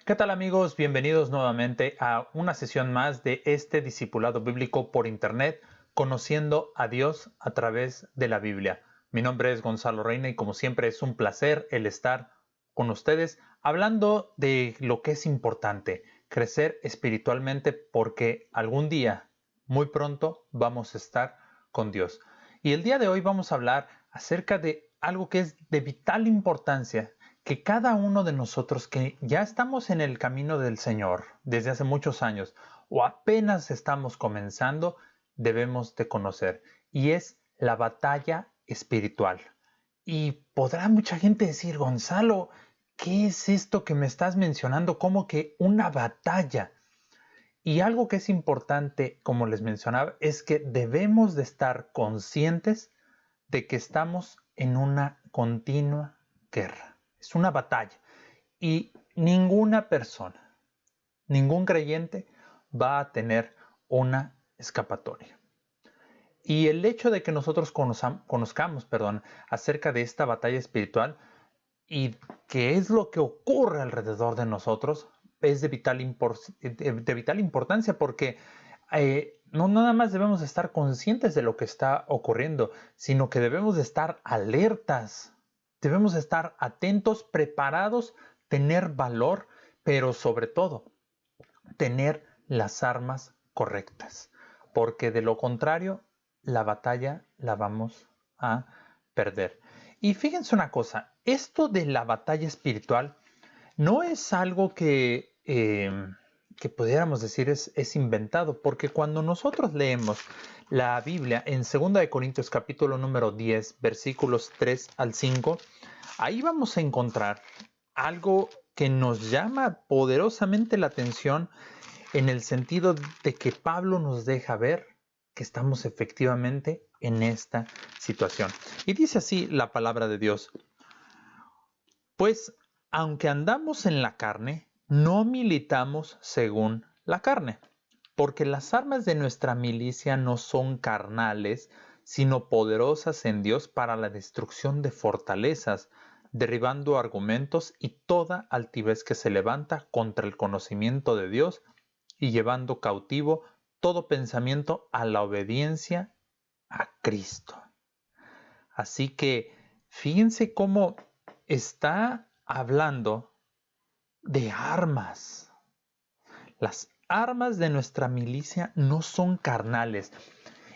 ¿Qué tal amigos? Bienvenidos nuevamente a una sesión más de este discipulado bíblico por internet, conociendo a Dios a través de la Biblia. Mi nombre es Gonzalo Reina y como siempre es un placer el estar con ustedes hablando de lo que es importante, crecer espiritualmente porque algún día, muy pronto, vamos a estar con Dios. Y el día de hoy vamos a hablar acerca de algo que es de vital importancia, que cada uno de nosotros que ya estamos en el camino del Señor desde hace muchos años o apenas estamos comenzando, debemos de conocer, y es la batalla espiritual. Y podrá mucha gente decir, Gonzalo, ¿qué es esto que me estás mencionando? ¿Cómo que una batalla? Y algo que es importante, como les mencionaba, es que debemos de estar conscientes de que estamos en una continua guerra. Es una batalla. Y ninguna persona, ningún creyente va a tener una escapatoria. Y el hecho de que nosotros conozcamos acerca de esta batalla espiritual y qué es lo que ocurre alrededor de nosotros es de vital importancia porque no nada más debemos estar conscientes de lo que está ocurriendo, sino que debemos de estar alertas, debemos de estar atentos, preparados, tener valor, pero sobre todo tener las armas correctas, porque de lo contrario la batalla la vamos a perder. Y fíjense una cosa, esto de la batalla espiritual no es algo que pudiéramos decir es inventado, porque cuando nosotros leemos la Biblia en 2 Corintios capítulo número 10, versículos 3 al 5, ahí vamos a encontrar algo que nos llama poderosamente la atención en el sentido de que Pablo nos deja ver que estamos efectivamente en esta situación. Y dice así la palabra de Dios: pues aunque andamos en la carne, no militamos según la carne, porque las armas de nuestra milicia no son carnales, sino poderosas en Dios para la destrucción de fortalezas, derribando argumentos y toda altivez que se levanta contra el conocimiento de Dios y llevando cautivo todo pensamiento a la obediencia a Cristo. Así que fíjense cómo está hablando de armas. Las armas de nuestra milicia no son carnales.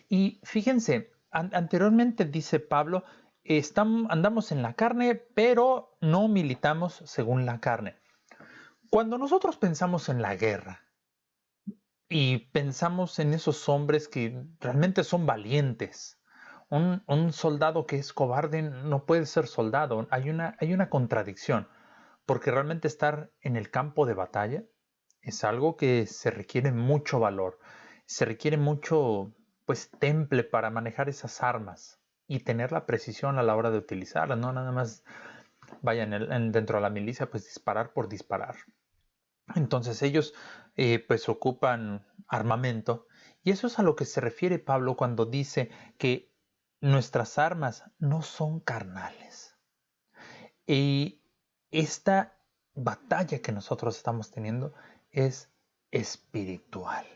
Y fíjense, anteriormente dice Pablo, andamos en la carne, pero no militamos según la carne. Cuando nosotros pensamos en la guerra y pensamos en esos hombres que realmente son valientes, un soldado que es cobarde no puede ser soldado. Hay una contradicción, porque realmente estar en el campo de batalla es algo que se requiere mucho valor, se requiere mucho, pues, temple para manejar esas armas y tener la precisión a la hora de utilizarlas, no nada más vaya dentro de la milicia, pues disparar por disparar. Entonces ellos pues ocupan armamento, y eso es a lo que se refiere Pablo cuando dice que nuestras armas no son carnales. Y esta batalla que nosotros estamos teniendo es espiritual.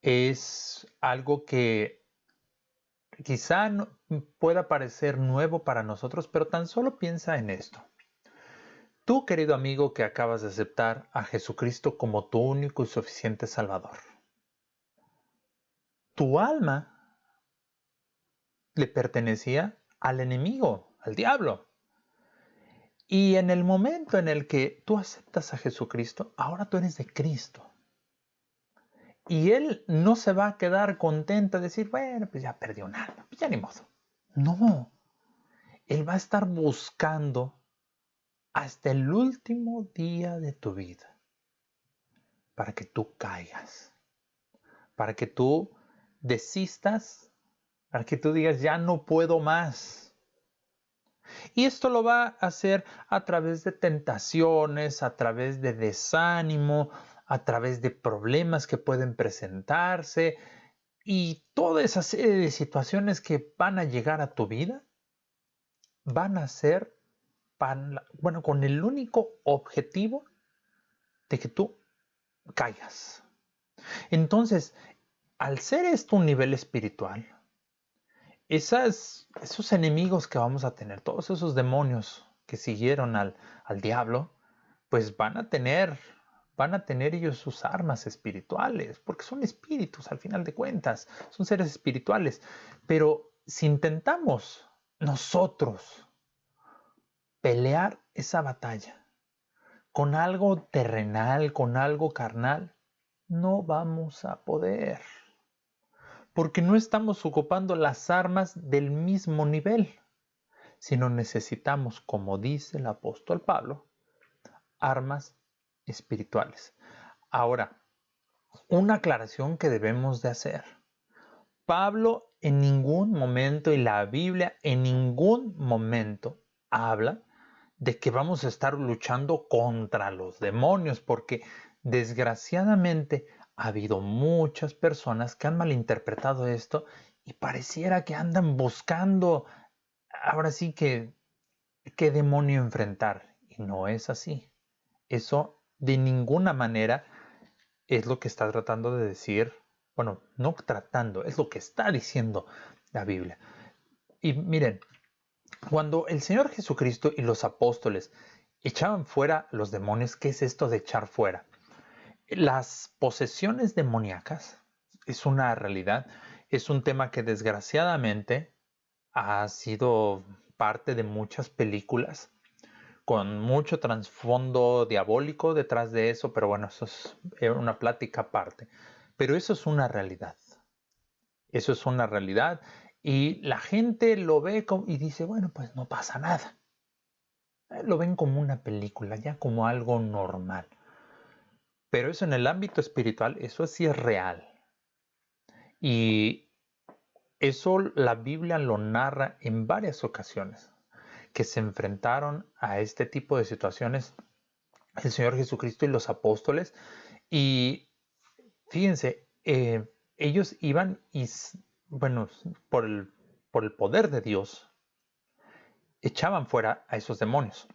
Es algo que quizá no, pueda parecer nuevo para nosotros, pero tan solo piensa en esto. Tú, querido amigo, que acabas de aceptar a Jesucristo como tu único y suficiente Salvador. Tu alma le pertenecía al enemigo, al diablo. Y en el momento en el que tú aceptas a Jesucristo, ahora tú eres de Cristo. Y Él no se va a quedar contento de decir, bueno, pues ya perdí un alma, pues ya ni modo. No, Él va a estar buscando hasta el último día de tu vida para que tú caigas, para que tú desistas, para que tú digas, ya no puedo más. Y esto lo va a hacer a través de tentaciones, a través de desánimo, a través de problemas que pueden presentarse y toda esa serie de situaciones que van a llegar a tu vida van a ser, bueno, con el único objetivo de que tú caigas. Entonces, al ser esto un nivel espiritual, esos enemigos que vamos a tener, todos esos demonios que siguieron al diablo, pues van a tener ellos sus armas espirituales, porque son espíritus al final de cuentas, son seres espirituales. Pero si intentamos nosotros pelear esa batalla con algo terrenal, con algo carnal, no vamos a poder, porque no estamos ocupando las armas del mismo nivel, sino necesitamos, como dice el apóstol Pablo, armas espirituales. Ahora, una aclaración que debemos de hacer. Pablo en ningún momento y la Biblia en ningún momento habla de que vamos a estar luchando contra los demonios, porque desgraciadamente ha habido muchas personas que han malinterpretado esto y pareciera que andan buscando, ahora sí que, qué demonio enfrentar. Y no es así. Eso de ninguna manera es lo que está tratando de decir, bueno, no tratando, es lo que está diciendo la Biblia. Y miren, cuando el Señor Jesucristo y los apóstoles echaban fuera los demonios, ¿qué es esto de echar fuera? Las posesiones demoníacas es una realidad, es un tema que desgraciadamente ha sido parte de muchas películas con mucho trasfondo diabólico detrás de eso, pero bueno, eso es una plática aparte. Pero eso es una realidad. Eso es una realidad y la gente lo ve y dice, bueno, pues no pasa nada. Lo ven como una película, ya como algo normal. Pero eso en el ámbito espiritual, eso sí es real. Y eso la Biblia lo narra en varias ocasiones, que se enfrentaron a este tipo de situaciones el Señor Jesucristo y los apóstoles. Y fíjense, ellos iban y, bueno, por el poder de Dios, echaban fuera a esos demonios.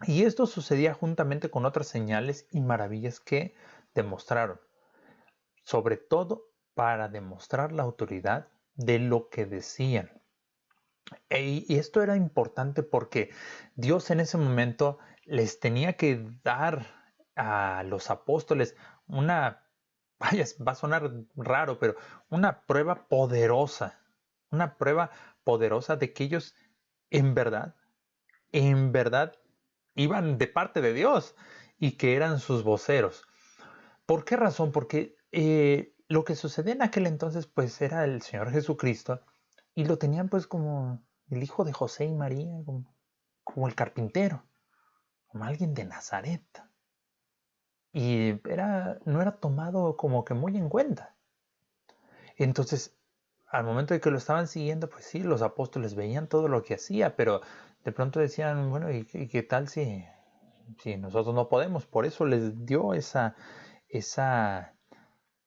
Y esto sucedía juntamente con otras señales y maravillas que demostraron, sobre todo para demostrar la autoridad de lo que decían. Y esto era importante porque Dios en ese momento les tenía que dar a los apóstoles una, vaya, va a sonar raro, pero una prueba poderosa de que ellos en verdad iban de parte de Dios y que eran sus voceros. ¿Por qué razón? Porque lo que sucedía en aquel entonces pues era el Señor Jesucristo y lo tenían pues como el hijo de José y María, como el carpintero, como alguien de Nazaret. Y no era tomado como que muy en cuenta. Entonces, al momento de que lo estaban siguiendo, pues sí, los apóstoles veían todo lo que hacía, pero de pronto decían, bueno, ¿y qué tal si nosotros no podemos? Por eso les dio esa,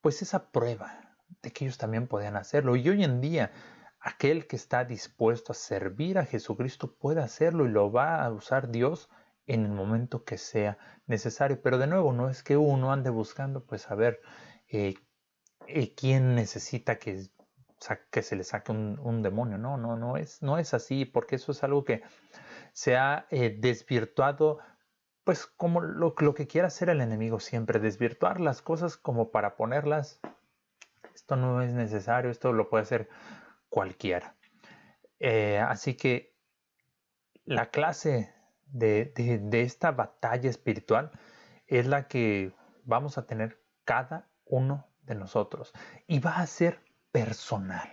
pues esa prueba de que ellos también podían hacerlo. Y hoy en día, aquel que está dispuesto a servir a Jesucristo puede hacerlo y lo va a usar Dios en el momento que sea necesario. Pero de nuevo, no es que uno ande buscando, pues a ver quién necesita que se le saque un demonio. No, no es así, porque eso es algo que se ha desvirtuado, pues como lo que quiera hacer el enemigo siempre, desvirtuar las cosas como para ponerlas, esto no es necesario, esto lo puede hacer cualquiera. Así que la clase de esta batalla espiritual es la que vamos a tener cada uno de nosotros y va a ser personal.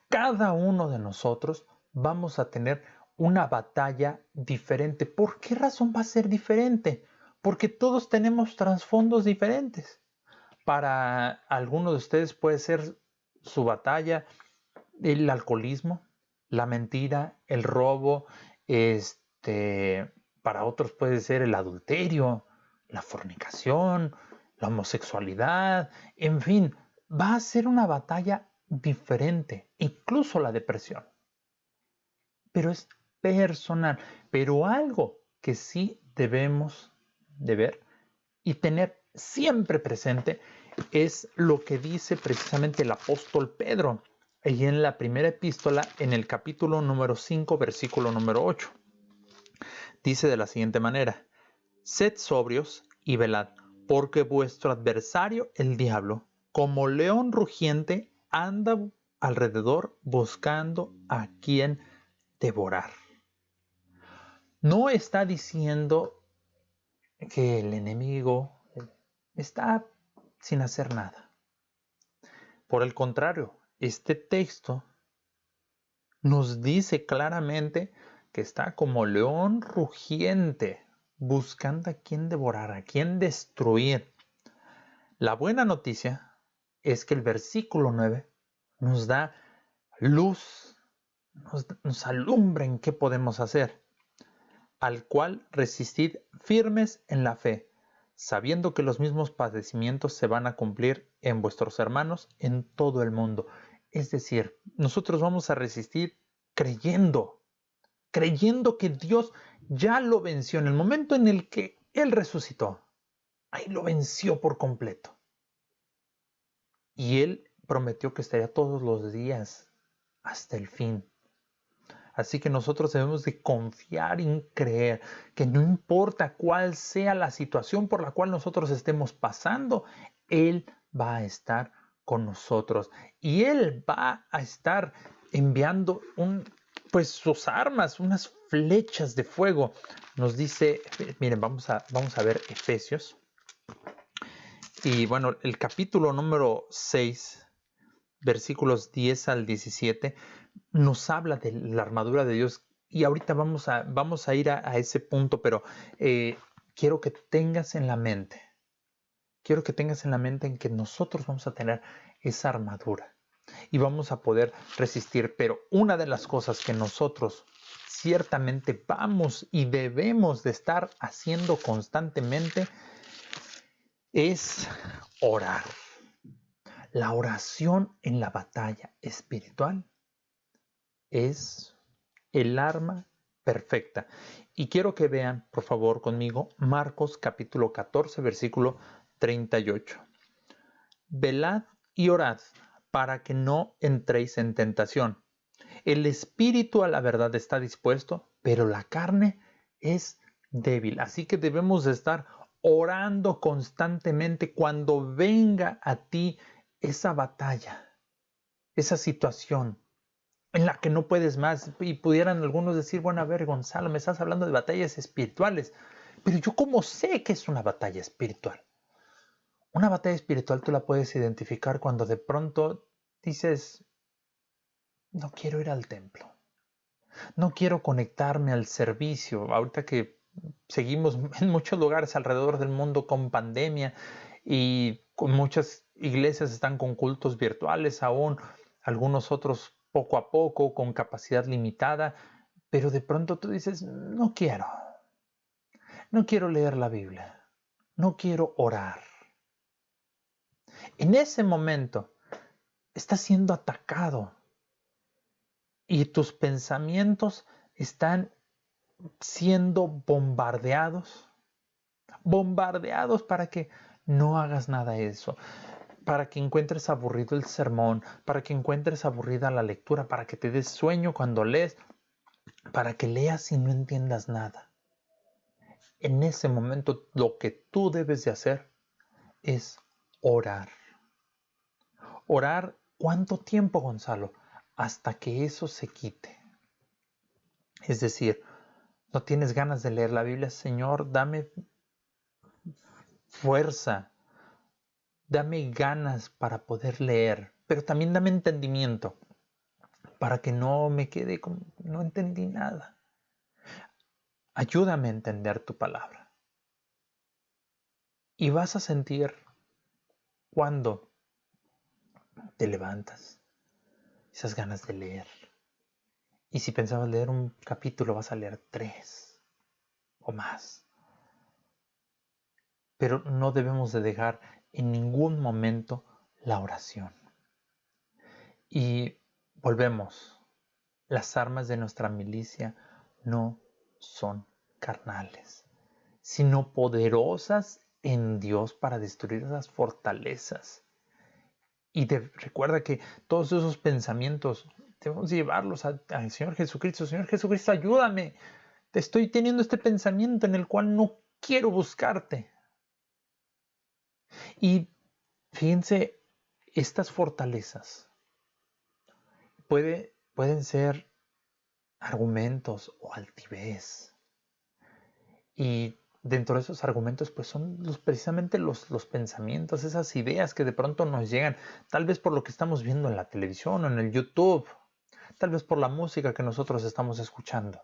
Cada uno de nosotros vamos a tener una batalla diferente. ¿Por qué razón va a ser diferente? Porque todos tenemos trasfondos diferentes. Para algunos de ustedes puede ser su batalla el alcoholismo, la mentira, el robo, para otros puede ser el adulterio, la fornicación, la homosexualidad, en fin, va a ser una batalla diferente, incluso la depresión. Pero es personal. Pero algo que sí debemos de ver y tener siempre presente es lo que dice precisamente el apóstol Pedro, ahí en la primera epístola, en el capítulo número 5, versículo número 8. Dice de la siguiente manera: sed sobrios y velad, porque vuestro adversario, el diablo, como león rugiente, anda alrededor buscando a quien devorar. No está diciendo que el enemigo está sin hacer nada. Por el contrario, este texto nos dice claramente que está como león rugiente, buscando a quien devorar, a quien destruir. La buena noticia es que el versículo 9 nos da luz, nos alumbra en qué podemos hacer. Al cual resistid firmes en la fe, sabiendo que los mismos padecimientos se van a cumplir en vuestros hermanos en todo el mundo. Es decir, nosotros vamos a resistir creyendo que Dios ya lo venció en el momento en el que Él resucitó. Ahí lo venció por completo. Y Él prometió que estaría todos los días hasta el fin. Así que nosotros debemos de confiar y creer que no importa cuál sea la situación por la cual nosotros estemos pasando, Él va a estar con nosotros. Y Él va a estar enviando sus armas, unas flechas de fuego. Nos dice, miren, vamos a ver Efesios. Y bueno, el capítulo número 6, versículos 10 al 17, nos habla de la armadura de Dios. Y ahorita vamos a ir a ese punto, pero quiero que tengas en la mente, en que nosotros vamos a tener esa armadura y vamos a poder resistir. Pero una de las cosas que nosotros ciertamente vamos y debemos de estar haciendo constantemente es orar. La oración en la batalla espiritual es el arma perfecta. Y quiero que vean, por favor, conmigo, Marcos capítulo 14, versículo 38. Velad y orad para que no entréis en tentación. El espíritu a la verdad está dispuesto, pero la carne es débil. Así que debemos de estar orando constantemente cuando venga a ti esa batalla, esa situación en la que no puedes más. Y pudieran algunos decir, bueno, a ver, Gonzalo, me estás hablando de batallas espirituales, pero yo cómo sé que es una batalla espiritual. Una batalla espiritual tú la puedes identificar cuando de pronto dices, no quiero ir al templo, no quiero conectarme al servicio. Ahorita que seguimos en muchos lugares alrededor del mundo con pandemia y con muchas iglesias están con cultos virtuales aún, algunos otros poco a poco, con capacidad limitada, pero de pronto tú dices, no quiero leer la Biblia, no quiero orar. En ese momento estás siendo atacado y tus pensamientos están siendo bombardeados para que no hagas nada de eso, para que encuentres aburrido el sermón, para que encuentres aburrida la lectura, para que te des sueño cuando lees, para que leas y no entiendas nada. En ese momento lo que tú debes de hacer es orar. Orar, ¿cuánto tiempo, Gonzalo? Hasta que eso se quite. Es decir, no tienes ganas de leer la Biblia, Señor, dame fuerza, dame ganas para poder leer, pero también dame entendimiento para que no me quede como no entendí nada. Ayúdame a entender tu palabra. Y vas a sentir cuando te levantas esas ganas de leer. Y si pensabas leer un capítulo, vas a leer 3 o más. Pero no debemos de dejar en ningún momento la oración. Y volvemos. Las armas de nuestra milicia no son carnales, sino poderosas en Dios para destruir esas fortalezas. Y recuerda que todos esos pensamientos debemos llevarlos al Señor Jesucristo. Señor Jesucristo, ayúdame. Te estoy teniendo este pensamiento en el cual no quiero buscarte. Y fíjense, estas fortalezas pueden ser argumentos o altivez. Y dentro de esos argumentos, pues son precisamente los pensamientos, esas ideas que de pronto nos llegan, tal vez por lo que estamos viendo en la televisión o en el YouTube, tal vez por la música que nosotros estamos escuchando.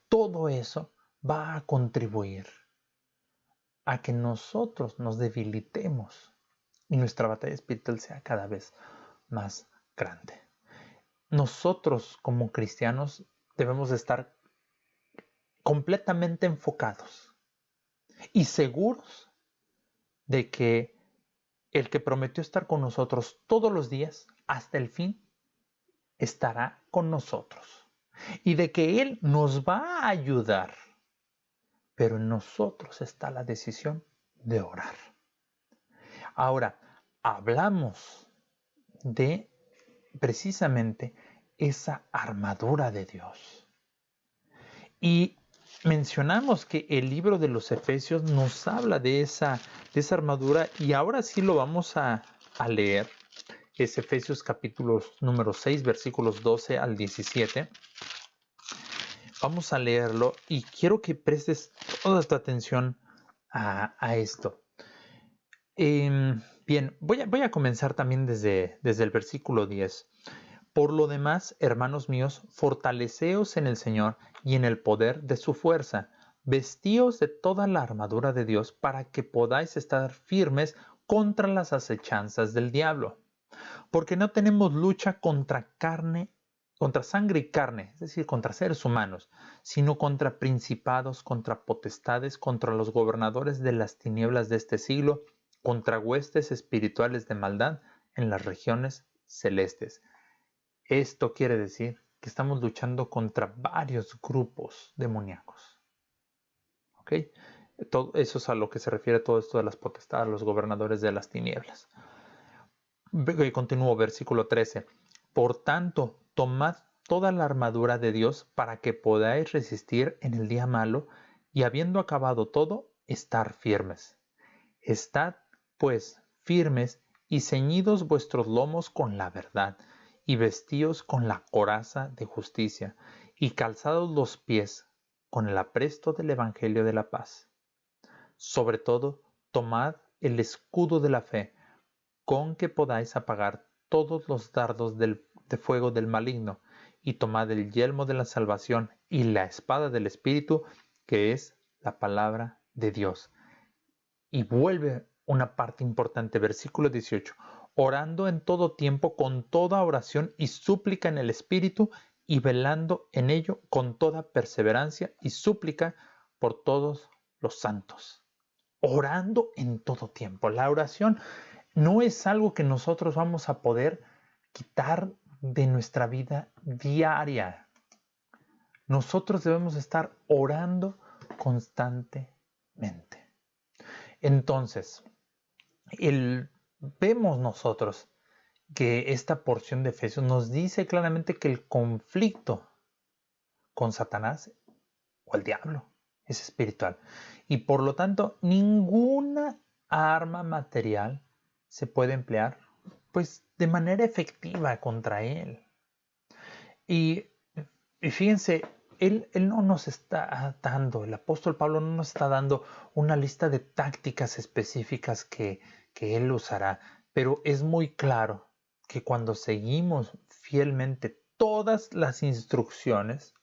Todo eso va a contribuir a que nosotros nos debilitemos y nuestra batalla espiritual sea cada vez más grande. Nosotros como cristianos debemos estar completamente enfocados y seguros de que el que prometió estar con nosotros todos los días hasta el fin estará con nosotros y de que Él nos va a ayudar, pero en nosotros está la decisión de orar. Ahora, hablamos de precisamente esa armadura de Dios y mencionamos que el libro de los Efesios nos habla de esa armadura y ahora sí lo vamos a leer. Es Efesios capítulo número 6, versículos 12 al 17. Vamos a leerlo y quiero que prestes toda esta atención a esto. Bien, voy a comenzar también desde el versículo 10. Por lo demás, hermanos míos, fortaleceos en el Señor y en el poder de su fuerza. Vestíos de toda la armadura de Dios para que podáis estar firmes contra las acechanzas del diablo. Porque no tenemos lucha contra sangre y carne, es decir, contra seres humanos, sino contra principados, contra potestades, contra los gobernadores de las tinieblas de este siglo, contra huestes espirituales de maldad en las regiones celestes. Esto quiere decir que estamos luchando contra varios grupos demoníacos. ¿Ok? Todo eso es a lo que se refiere todo esto de las potestades, los gobernadores de las tinieblas. Continúo, versículo 13. Por tanto, tomad toda la armadura de Dios para que podáis resistir en el día malo y habiendo acabado todo, estar firmes. Estad, pues, firmes y ceñidos vuestros lomos con la verdad y vestíos con la coraza de justicia y calzados los pies con el apresto del evangelio de la paz. Sobre todo, tomad el escudo de la fe, con que podáis apagar todos los dardos de fuego del maligno, y tomad el yelmo de la salvación y la espada del Espíritu, que es la palabra de Dios. Y vuelve una parte importante, versículo 18. Orando en todo tiempo con toda oración y súplica en el Espíritu, y velando en ello con toda perseverancia y súplica por todos los santos. Orando en todo tiempo. La oración no es algo que nosotros vamos a poder quitar de nuestra vida diaria. Nosotros debemos estar orando constantemente. Entonces, vemos nosotros que esta porción de Efesios nos dice claramente que el conflicto con Satanás o el diablo es espiritual. Y por lo tanto, ninguna arma material se puede emplear pues de manera efectiva contra él. Y fíjense, él no nos está dando, el apóstol Pablo no nos está dando una lista de tácticas específicas que él usará, pero es muy claro que cuando seguimos fielmente todas las instrucciones,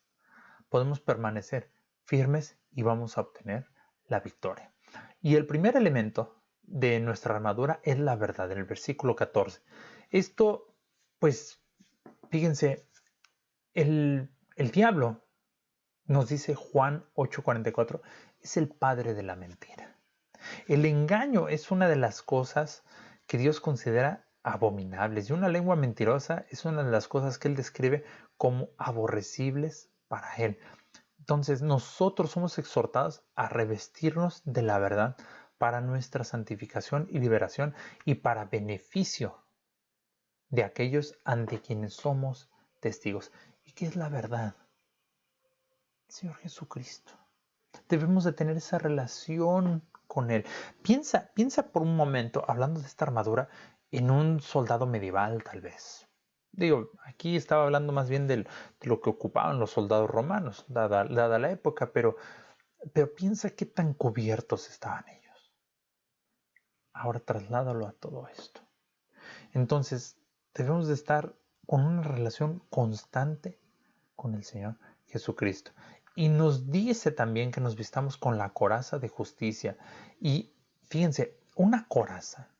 podemos permanecer firmes y vamos a obtener la victoria. Y el primer elemento de nuestra armadura es la verdad, en el versículo 14. Esto, pues, fíjense, el diablo, nos dice Juan 8:44, es el padre de la mentira. El engaño es una de las cosas que Dios considera abominables y una lengua mentirosa es una de las cosas que Él describe como aborrecibles para Él. Entonces nosotros somos exhortados a revestirnos de la verdad para nuestra santificación y liberación y para beneficio de aquellos ante quienes somos testigos. ¿Y qué es la verdad? Señor Jesucristo. Debemos de tener esa relación con Él. Piensa por un momento, hablando de esta armadura, en un soldado medieval tal vez. Digo, aquí estaba hablando más bien de lo que ocupaban los soldados romanos, dada la época, pero piensa qué tan cubiertos estaban ellos. Ahora trasládalo a todo esto. Entonces, debemos de estar con una relación constante con el Señor Jesucristo. Y nos dice también que nos vistamos con la coraza de justicia. Y fíjense, una coraza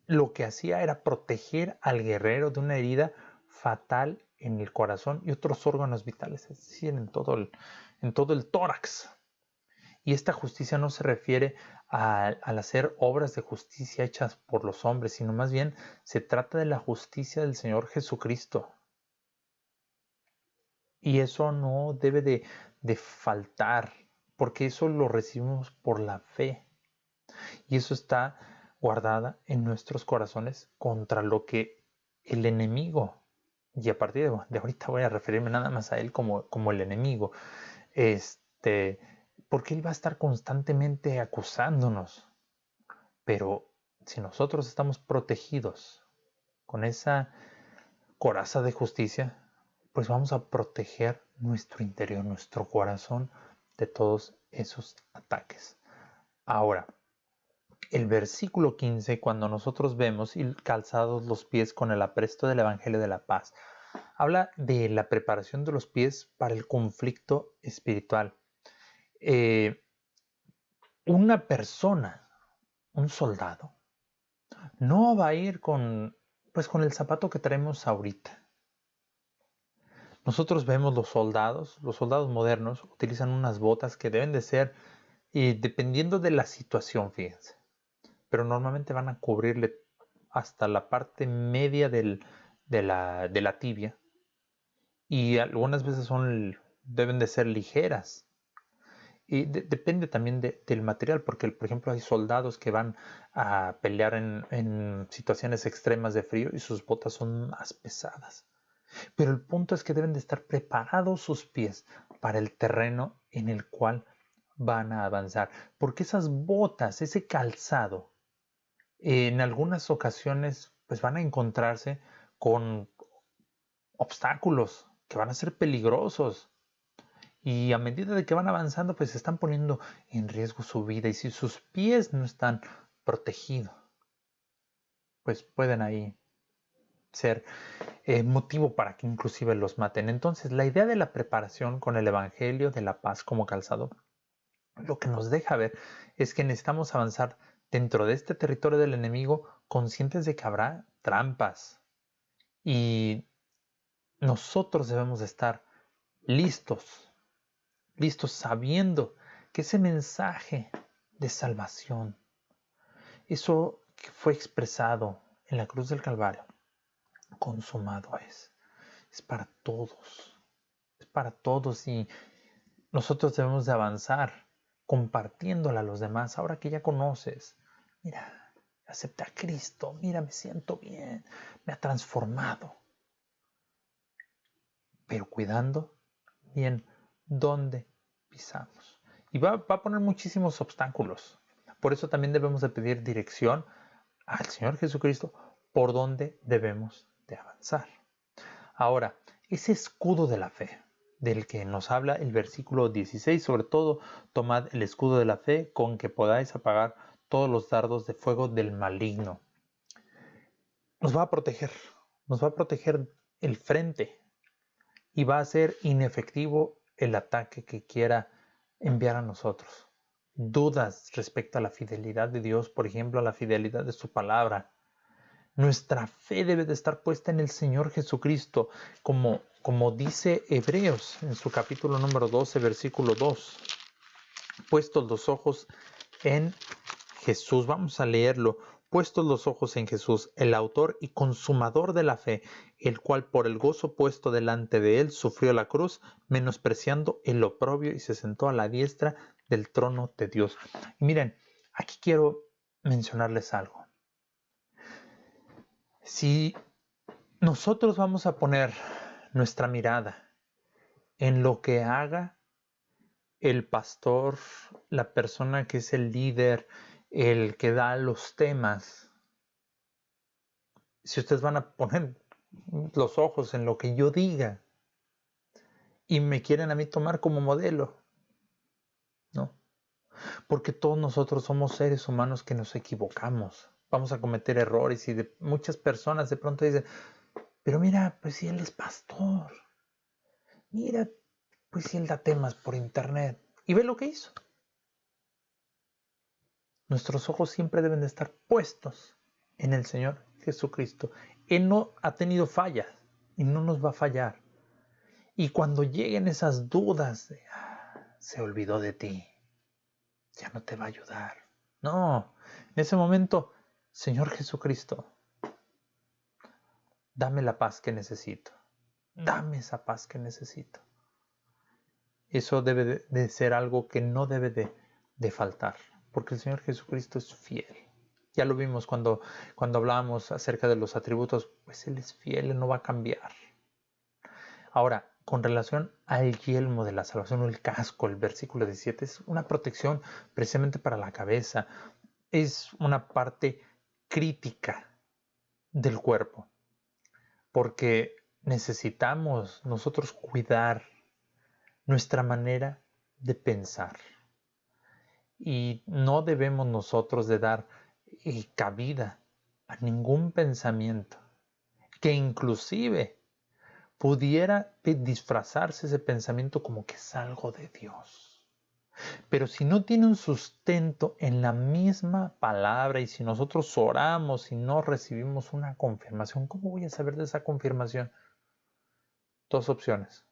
lo que hacía era proteger al guerrero de una herida fatal en el corazón y otros órganos vitales, es decir, en todo el tórax. Y esta justicia no se refiere al hacer obras de justicia hechas por los hombres, sino más bien se trata de la justicia del Señor Jesucristo. Y eso no debe de faltar, porque eso lo recibimos por la fe. Y eso está guardada en nuestros corazones contra lo que el enemigo, y a partir de ahorita voy a referirme nada más a él como el enemigo, porque él va a estar constantemente acusándonos. Pero si nosotros estamos protegidos con esa coraza de justicia, pues vamos a proteger nuestro interior, nuestro corazón de todos esos ataques. Ahora, el versículo 15, cuando nosotros vemos y calzados los pies con el apresto del Evangelio de la paz, habla de la preparación de los pies para el conflicto espiritual. Una persona, un soldado, no va a ir con el zapato que traemos ahorita. Nosotros vemos los soldados modernos utilizan unas botas que deben de ser, dependiendo de la situación, fíjense, pero normalmente van a cubrirle hasta la parte media de la tibia, y algunas veces deben de ser ligeras. Y depende también del material, porque por ejemplo hay soldados que van a pelear en situaciones extremas de frío y sus botas son más pesadas. Pero el punto es que deben de estar preparados sus pies para el terreno en el cual van a avanzar. Porque esas botas, ese calzado, en algunas ocasiones pues van a encontrarse con obstáculos que van a ser peligrosos. Y a medida de que van avanzando pues están poniendo en riesgo su vida. Y si sus pies no están protegidos, pues pueden ahí ser motivo para que inclusive los maten. Entonces, la idea de la preparación con el Evangelio de la paz como calzado, lo que nos deja ver es que necesitamos avanzar dentro de este territorio del enemigo, conscientes de que habrá trampas. Y nosotros debemos de estar listos sabiendo que ese mensaje de salvación, eso que fue expresado en la cruz del Calvario, consumado es para todos, y nosotros debemos de avanzar compartiéndola a los demás. Ahora que ya conoces, mira, acepté a Cristo, mira, me siento bien, me ha transformado, pero cuidando bien dónde pisamos. Y va a poner muchísimos obstáculos. Por eso también debemos de pedir dirección al Señor Jesucristo por dónde debemos de avanzar. Ahora, ese escudo de la fe del que nos habla el versículo 16, sobre todo, tomad el escudo de la fe con que podáis apagar todos los dardos de fuego del maligno. Nos va a proteger el frente y va a ser inefectivo el ataque que quiera enviar a nosotros. Dudas respecto a la fidelidad de Dios, por ejemplo, a la fidelidad de su palabra. Nuestra fe debe de estar puesta en el Señor Jesucristo, como dice Hebreos en su capítulo número 12, versículo 2. Puestos los ojos en Jesús, vamos a leerlo. Puestos los ojos en Jesús, el autor y consumador de la fe, el cual por el gozo puesto delante de él sufrió la cruz, menospreciando el oprobio, y se sentó a la diestra del trono de Dios. Y miren, Aquí quiero mencionarles algo. Si nosotros vamos a poner nuestra mirada en lo que haga el pastor, la persona que es el líder, el que da los temas, si ustedes van a poner los ojos en lo que yo diga y me quieren a mí tomar como modelo, ¿no? Porque todos nosotros somos seres humanos que nos equivocamos, vamos a cometer errores y muchas personas de pronto dicen, pero mira, pues si él es pastor, mira, pues si él da temas por internet y ve lo que hizo. Nuestros ojos siempre deben de estar puestos en el Señor Jesucristo. Él no ha tenido fallas y no nos va a fallar. Y cuando lleguen esas dudas de, se olvidó de ti, ya no te va a ayudar. No, en ese momento, Señor Jesucristo, dame la paz que necesito. Dame esa paz que necesito. Eso debe de ser algo que no debe de faltar, porque el Señor Jesucristo es fiel. Ya lo vimos cuando hablábamos acerca de los atributos, pues Él es fiel, Él no va a cambiar. Ahora, con relación al yelmo de la salvación o el casco, el versículo 17, es una protección precisamente para la cabeza. Es una parte crítica del cuerpo, porque necesitamos nosotros cuidar nuestra manera de pensar. Y no debemos nosotros de dar cabida a ningún pensamiento que inclusive pudiera disfrazarse ese pensamiento como que es algo de Dios. Pero si no tiene un sustento en la misma palabra y si nosotros oramos y no recibimos una confirmación, ¿cómo voy a saber de esa confirmación? Dos opciones.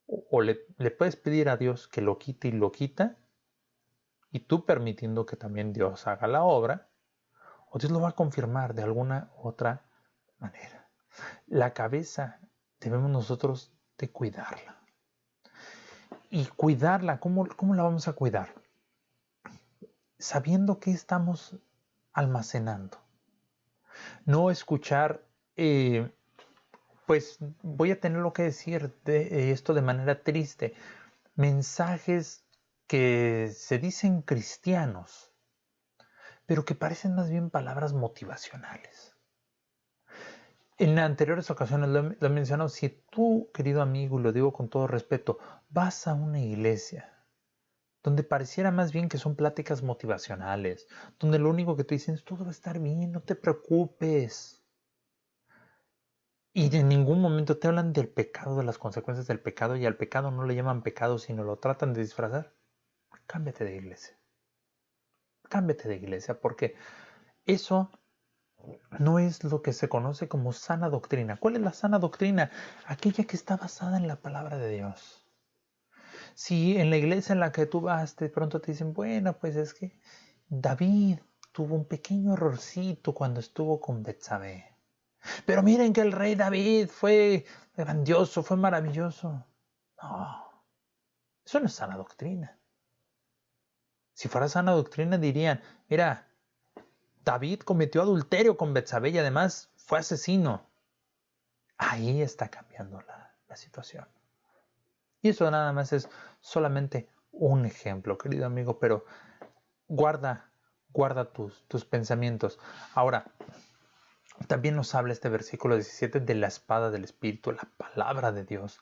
O le puedes pedir a Dios que lo quite y lo quita, y tú permitiendo que también Dios haga la obra, o Dios lo va a confirmar de alguna otra manera. La cabeza debemos nosotros de cuidarla. Y cuidarla, ¿cómo la vamos a cuidar? Sabiendo que estamos almacenando. No escuchar, pues voy a tener lo que decir de esto de manera triste, mensajes que se dicen cristianos, pero que parecen más bien palabras motivacionales. En anteriores ocasiones lo he mencionado, si tú, querido amigo, y lo digo con todo respeto, vas a una iglesia donde pareciera más bien que son pláticas motivacionales, donde lo único que te dicen es todo va a estar bien, no te preocupes. Y en ningún momento te hablan del pecado, de las consecuencias del pecado, y al pecado no le llaman pecado, sino lo tratan de disfrazar. Cámbiate de iglesia. Cámbiate de iglesia, porque eso no es lo que se conoce como sana doctrina. ¿Cuál es la sana doctrina? Aquella que está basada en la palabra de Dios. Si en la iglesia en la que tú vas de pronto te dicen, bueno, pues es que David tuvo un pequeño errorcito cuando estuvo con Betsabé. Pero miren que el rey David fue grandioso, fue maravilloso. No, eso no es sana doctrina. Si fuera sana doctrina dirían, mira, David cometió adulterio con Betsabé y además fue asesino. Ahí está cambiando la situación. Y eso nada más es solamente un ejemplo, querido amigo, pero guarda tus pensamientos. Ahora, también nos habla este versículo 17 de la espada del Espíritu, la palabra de Dios.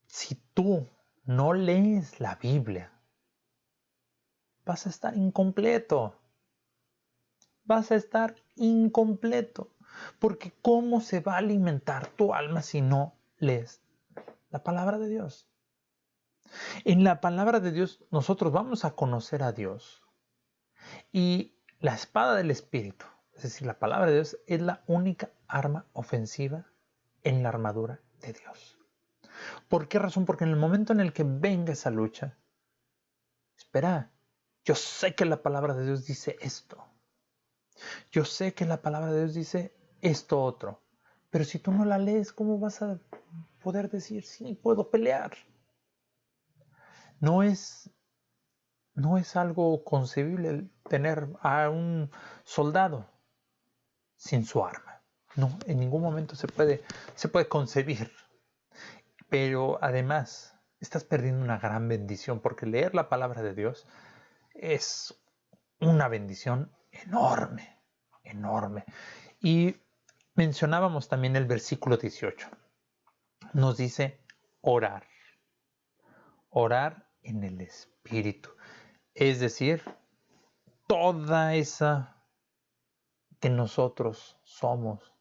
Si tú no lees la Biblia, vas a estar incompleto. Vas a estar incompleto. Porque ¿cómo se va a alimentar tu alma si no lees la palabra de Dios? En la palabra de Dios nosotros vamos a conocer a Dios. Y la espada del Espíritu, es decir, la palabra de Dios, es la única arma ofensiva en la armadura de Dios. ¿Por qué razón? Porque en el momento en el que venga esa lucha, espera, yo sé que la palabra de Dios dice esto. Yo sé que la palabra de Dios dice esto otro. Pero si tú no la lees, ¿cómo vas a poder decir, sí, puedo pelear? No es No es algo concebible el tener a un soldado sin su arma. No, en ningún momento se puede concebir. Pero además, estás perdiendo una gran bendición, porque leer la palabra de Dios es una bendición enorme, enorme. Y mencionábamos también el versículo 18. Nos dice orar. Orar en el Espíritu. Es decir, toda esa que nosotros somos,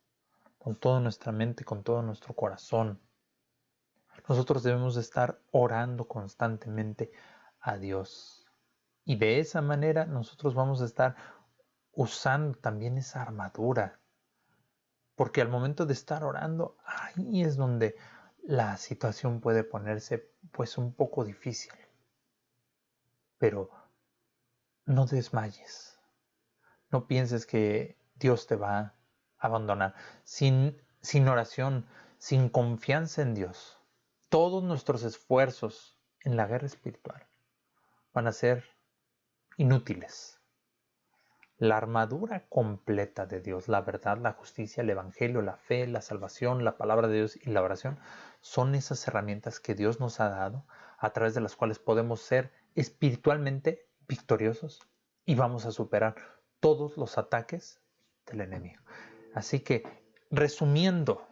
con toda nuestra mente, con todo nuestro corazón. Nosotros debemos de estar orando constantemente a Dios. Y de esa manera nosotros vamos a estar usando también esa armadura. Porque al momento de estar orando, ahí es donde la situación puede ponerse pues un poco difícil. Pero no desmayes. No pienses que Dios te va a abandonar. Sin oración, sin confianza en Dios, todos nuestros esfuerzos en la guerra espiritual van a ser inútiles. La armadura completa de Dios, la verdad, la justicia, el evangelio, la fe, la salvación, la palabra de Dios y la oración son esas herramientas que Dios nos ha dado a través de las cuales podemos ser espiritualmente victoriosos y vamos a superar todos los ataques del enemigo. Así que, resumiendo,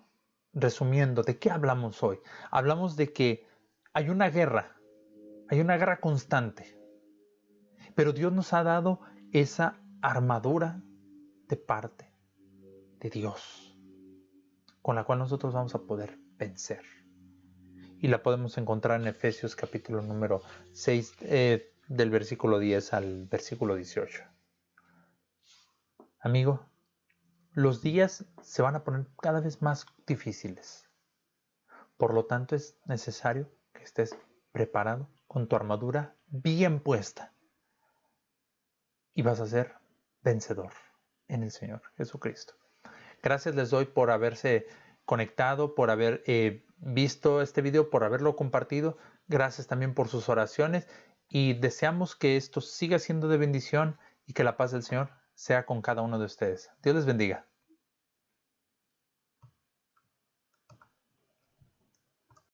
¿de qué hablamos hoy? Hablamos de que hay una guerra constante, pero Dios nos ha dado esa armadura de parte de Dios, con la cual nosotros vamos a poder vencer. Y la podemos encontrar en Efesios capítulo número 6, del versículo 10 al versículo 18. Amigo, los días se van a poner cada vez más difíciles. Por lo tanto, es necesario que estés preparado con tu armadura bien puesta. Y vas a ser vencedor en el Señor Jesucristo. Gracias les doy por haberse conectado, por haber visto este video, por haberlo compartido. Gracias también por sus oraciones y deseamos que esto siga siendo de bendición y que la paz del Señor sea con cada uno de ustedes. Dios les bendiga.